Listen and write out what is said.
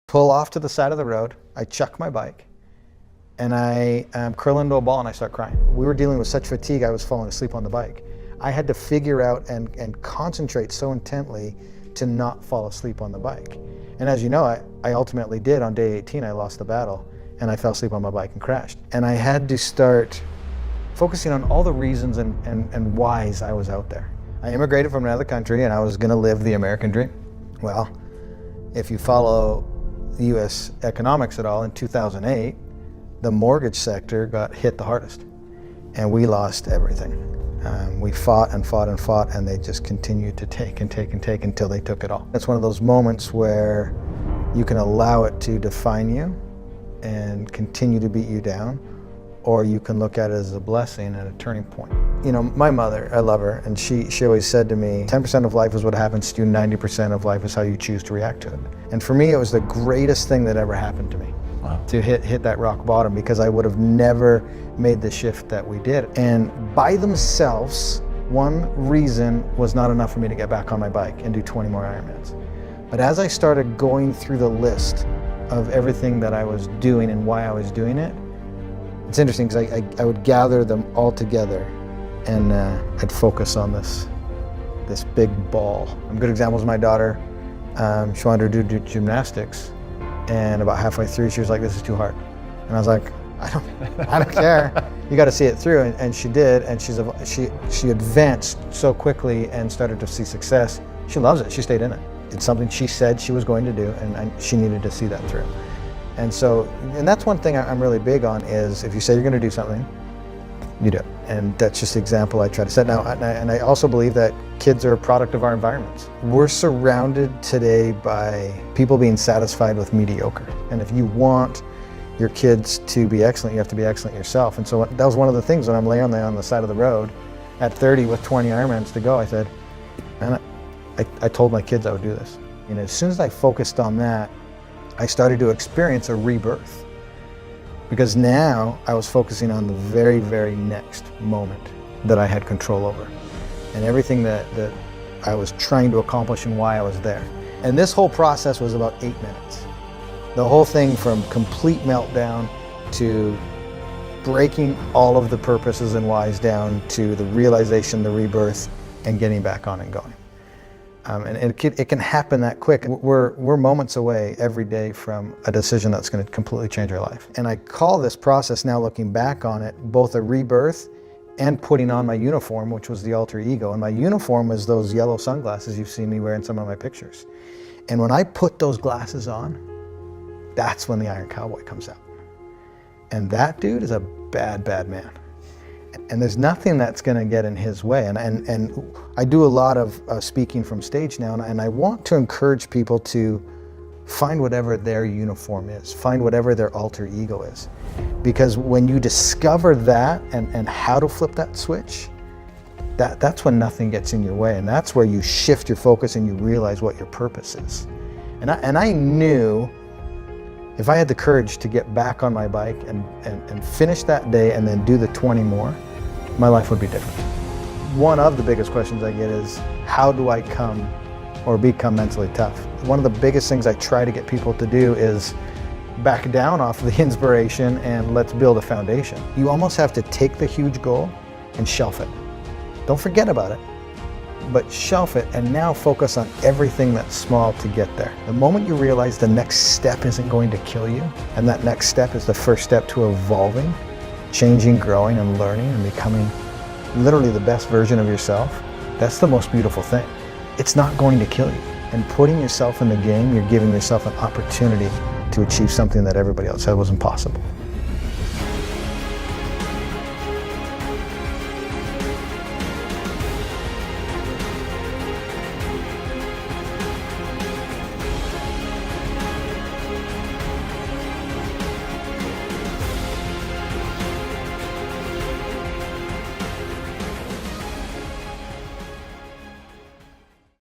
pull off to the side of the road, I chuck my bike, and I curl into a ball and I start crying. We were dealing with such fatigue, I was falling asleep on the bike. I had to figure out and concentrate so intently to not fall asleep on the bike. And as you know, I ultimately did. On day 18, I lost the battle and I fell asleep on my bike and crashed. And I had to start focusing on all the reasons and whys I was out there. I immigrated from another country and I was gonna live the American dream. Well, if you follow US economics at all, in 2008, the mortgage sector got hit the hardest and we lost everything. We fought and fought and fought, and they just continued to take and take and take until they took it all. It's one of those moments where you can allow it to define you and continue to beat you down, or you can look at it as a blessing and a turning point. You know, my mother, I love her, and she always said to me, 10% of life is what happens to you, 90% of life is how you choose to react to it. And for me, it was the greatest thing that ever happened to me. Wow. To hit that rock bottom, because I would have never made the shift that we did. And by themselves, one reason was not enough for me to get back on my bike and do 20 more Ironmans. But as I started going through the list of everything that I was doing and why I was doing it, it's interesting because I would gather them all together and I'd focus on this big ball. A good example is my daughter. She wanted to do gymnastics. And about halfway through, she was like, "This is too hard." And I was like, I don't care. You got to see it through. And she did. And she advanced so quickly and started to see success. She loves it. She stayed in it. It's something she said she was going to do, and she needed to see that through. And that's one thing I'm really big on, is if you say you're going to do something, you do it. And that's just the example I try to set now. And I also believe that kids are a product of our environments. We're surrounded today by people being satisfied with mediocre. And if you want your kids to be excellent, you have to be excellent yourself. And so that was one of the things when I'm laying there on the side of the road at 30 with 20 Ironmans to go, I said, and I told my kids I would do this. And as soon as I focused on that, I started to experience a rebirth. Because now I was focusing on the very, very next moment that I had control over, and everything that I was trying to accomplish and why I was there. And this whole process was about 8 minutes. The whole thing, from complete meltdown to breaking all of the purposes and whys down to the realization, the rebirth, and getting back on and going. And it can happen that quick. We're moments away every day from a decision that's going to completely change our life. And I call this process, now looking back on it, both a rebirth and putting on my uniform, which was the alter ego. And my uniform was those yellow sunglasses you've seen me wear in some of my pictures. And when I put those glasses on, that's when the Iron Cowboy comes out. And that dude is a bad, bad man. And there's nothing that's going to get in his way. And I do a lot of speaking from stage now, and I want to encourage people to find whatever their uniform is, find whatever their alter ego is. Because when you discover that and how to flip that switch, that's when nothing gets in your way. And that's where you shift your focus and you realize what your purpose is. And I knew if I had the courage to get back on my bike and finish that day and then do the 20 more, my life would be different. One of the biggest questions I get is, how do I become mentally tough? One of the biggest things I try to get people to do is back down off the inspiration and let's build a foundation. You almost have to take the huge goal and shelf it. Don't forget about it, but shelf it and now focus on everything that's small to get there. The moment you realize the next step isn't going to kill you, and that next step is the first step to evolving, changing, growing, and learning, and becoming literally the best version of yourself, that's the most beautiful thing. It's not going to kill you. And putting yourself in the game, you're giving yourself an opportunity to achieve something that everybody else said was impossible.